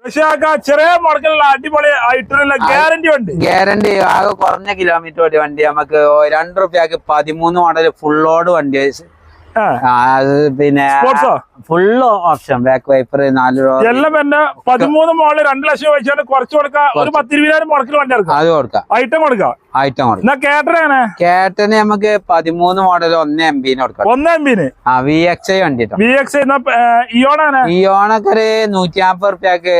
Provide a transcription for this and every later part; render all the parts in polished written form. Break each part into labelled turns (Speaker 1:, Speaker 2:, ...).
Speaker 1: പക്ഷെ ചെറിയ മുടക്കിലുള്ള അടിപൊളി ആയിട്ടുള്ള ഗ്യാരണ്ടി ഉണ്ട്.
Speaker 2: ഗ്യാരണ്ടി ആകെ കുറഞ്ഞ കിലോമീറ്റർ ഓടി വണ്ടി നമുക്ക് ₹2 13 മോഡൽ ഫുൾ ലോഡ് വണ്ടി. അത് പിന്നെ ഫുള്ള് ഓപ്ഷൻ ബാക്ക് വൈപ്പർ 4
Speaker 1: എല്ലാം തന്നെ 13 മോഡൽ 2 ലക്ഷം വെച്ചാൽ കുറച്ച് കൊടുക്കാം. ഒരു 10-20,000 മുടക്കിൽ വണ്ടി ഇറക്കാം.
Speaker 2: അത് കൊടുക്കാം.
Speaker 1: ഐറ്റം കൊടുക്കാം.
Speaker 2: കേട്ടന് നമുക്ക് 13 മോഡൽ 1 MB കൊടുക്കാം.
Speaker 1: 1 MB
Speaker 2: VXI വണ്ടി.
Speaker 1: ഇയോണൊക്കെ
Speaker 2: ഒരു ₹150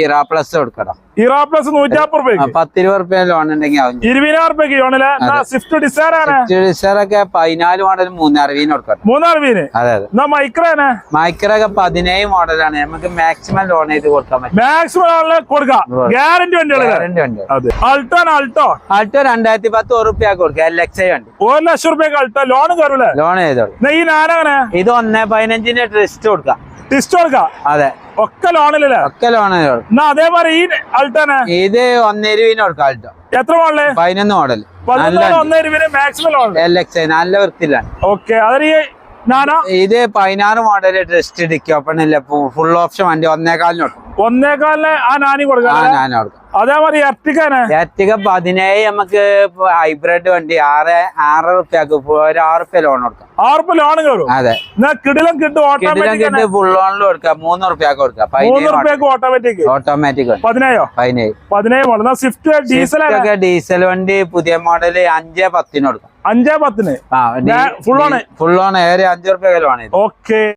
Speaker 2: ഇറാ പ്ലസ് കൊടുക്കണം.
Speaker 1: ഇറാ പ്ലസ് ₹150.
Speaker 2: ₹10 ലോൺ ഉണ്ടെങ്കിൽ
Speaker 1: ₹20,000 സ്വിഫ്റ്റ് ഡിസയർ ആണ്.
Speaker 2: ഡിസയർ ഒക്കെ 14 മോഡൽ 360 കൊടുക്കാം.
Speaker 1: 360.
Speaker 2: അതെ അതെ. മൈക്രൊക്കെ 17 മോഡലാണ്. നമുക്ക് മാക്സിമം ലോൺ ചെയ്ത് കൊടുക്കാൻ പറ്റും.
Speaker 1: മാക്സിമം കൊടുക്കാം. ഗ്യാരണ്ടി വണ്ടികൾ. ആൾട്ടോ
Speaker 2: ₹2010 കൊടുക്കാം. LXI വണ്ടി
Speaker 1: ₹1,00,000 ആൾട്ടോ ലോൺ കയറൂലേ?
Speaker 2: ലോൺ ചെയ്തോളൂ. ഇത് 1.15 ടെസ്റ്റ് കൊടുക്കാം.
Speaker 1: അതെ ഒക്കെ ലോണിലല്ലേ?
Speaker 2: ഒക്കെ ലോൺ.
Speaker 1: അതേപോലെ ഈ അൾട്ടോനെ
Speaker 2: ഇത് 1.20 കൊടുക്കാം. ആൾട്ടോ
Speaker 1: എത്ര model?
Speaker 2: 11 model.
Speaker 1: 1.20 maximum loan.
Speaker 2: LXI നല്ല വൃത്തിയിലാണ്.
Speaker 1: ഓക്കെ. അതിന്
Speaker 2: ഇത് 16 മോഡൽ ടെസ്റ്റ് ഡിക്കി ഓപ്പൺ ഇല്ല. ഫുൾ ഓപ്ഷൻ വണ്ടി 1.25 കൊടുക്കും.
Speaker 1: 1.25 ആ നാനി കൊടുക്കാം. അതേമാതിരി എർട്ടിക
Speaker 2: 17 നമുക്ക് ഹൈബ്രിഡ് വണ്ടി ₹6 ₹6 ലോൺ കൊടുക്കാം.
Speaker 1: ₹6 ലോൺ കയറും.
Speaker 2: അതെ.
Speaker 1: കിടിലം കിട്ടും.
Speaker 2: ഫുൾ ലോണിൽ കൊടുക്കാം. ₹3 കൊടുക്കാം.
Speaker 1: ഓട്ടോമാറ്റിക് 17 സ്വിഫ്റ്റ്
Speaker 2: ഡീസൽ വണ്ടി പുതിയ മോഡൽ 5.10 കൊടുക്കാം.
Speaker 1: 5.10
Speaker 2: ഫുൾ ലോൺ ₹5 ലോൺ.
Speaker 1: ഓക്കെ.